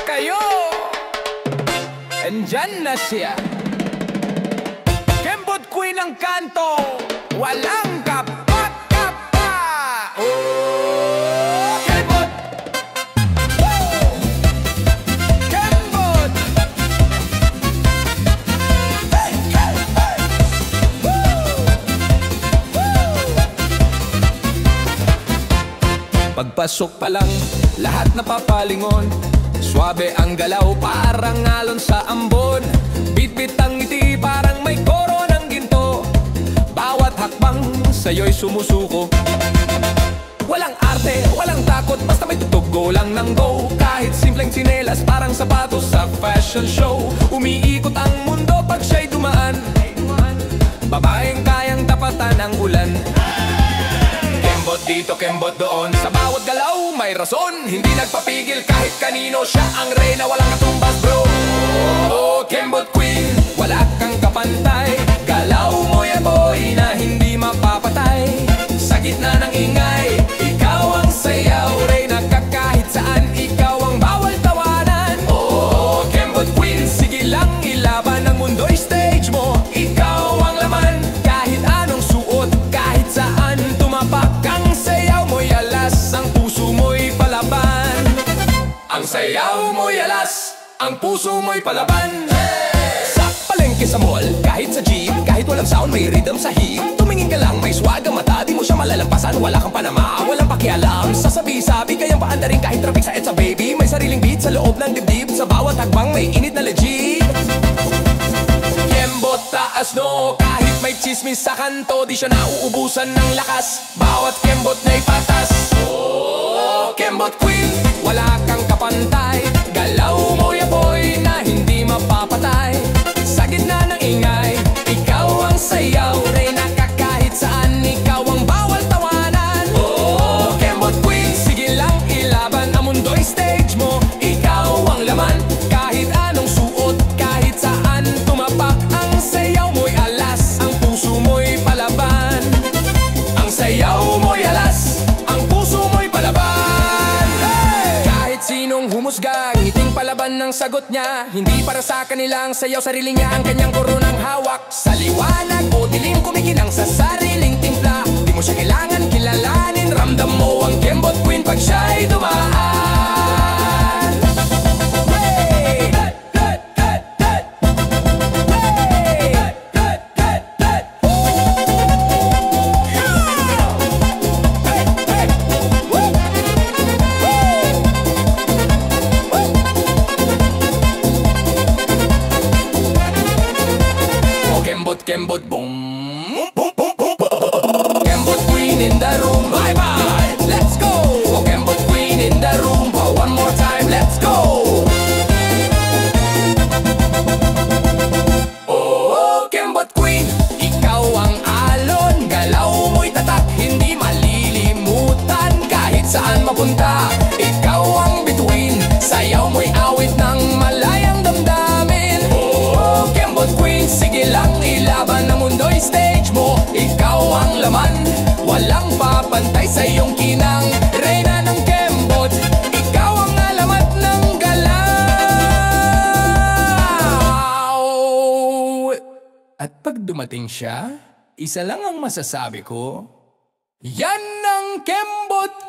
kayo! Andyan na siya, Kembot Queen ng kanto, walang kapat-kapa. Oh, Kembot! Woo! Kembot! Hey, hey, hey! Woo! Woo! Pagpasok pa lang, lahat napapalingon. Swabe ang galaw, parang alon sa ambon. Bitbit ang ngiti, parang may koro ng ginto. Bawat hakbang sa'yo'y sumusuko. Walang arte, walang takot, basta may tutog, go lang ng go. Kahit simpleng tsinelas, parang sapatos sa fashion show. Umiikot ang mundo pag siya'y dumaan. Babaeng kayang tapatan ang ulan. Kembot dito, kembot doon, sa bawat galaw may rason. Hindi nagpapigil kahit kanino, siya ang reyna, walang katumbas bro. Oh, Kembot Queen, wala kang kapantay. Galaw mo yan boy na hindi mapapatay. Sa gitna ng ingay, ikaw ang sayaw. Reyna ka kahit saan, ikaw ang bawal tawanan. Oh, Kembot Queen, sige lang ilaban, ang mundo'y stage mo. Ikaw ang laman, kahit anong suot, kahit saan tumapak. Ang sayaw mo'y alas, ang puso mo'y palaban. Ang sayaw mo'y alas, ang puso mo'y palaban. Sa palengke, sa mall, kahit sa jeep, kahit walang sound, may rhythm sa hip. Tumingin ka lang, may swag ang mata, di mo siya malalampasan. Wala kang panama, walang pakialam. Sasabi-sabi, kayang paandarin kahit traffic sa EDSA baby. May sariling beat sa loob ng dibdib, sa bawat hakbang may init na legit. Kembot taas no, kahit may chismis sa kanto, di siya nauubusan ng lakas. Bawat kembot na'y patas. Oh, Kembot Queen, wala kang kapantay. Galaw mo ya boy na hindi mapapatay. Sa gitna ng ingay, ikaw ang sayaw. Reyna ka kahit saan, ikaw ang bawal tawanan. Oh, Kembot Queen, sige lang ilaban, ang mundo'y stage mo. Ikaw ang laman, kahit anong suot, kahit saan tumapak. Ang sayaw mo'y alas, ang puso mo'y palaban. Ang sayaw mo'y alas, ang puso mo'y palaban. Hey! Kahit sinong humusga, ngiting palaban ng sagot niya. Hindi para sa kanila ang sayaw, sarili niya ang kanyang koronang hawak. Sa liwanag o dilim, kumikinang sa sariling timpla. Di mo siya kailangan kilalanin, ramdam mo ang Kembot Queen pag siya'y dumaan. Hey! Kembot boom, boom, boom, boom, boom. Kembot Queen in the room, bye bye, let's go. Oh, Kembot Queen in the room, one more time, let's go. Oh, Kembot Queen, ikaw ang alon, galaw mo'y tatak, hindi malilimutan kahit saan mapunta. Ikaw ang bituin, sayaw mo'y awit ng malayang damdamin. Oh, Kembot Queen, sige lang ilaban, ang mundo'y stage mo. Ikaw ang laman, walang papantay sa iyong kinang. Reyna ng Kembot, ikaw ang alamat ng galaw. At pag dumating siya, isa lang ang masasabi ko, yan ang Kembot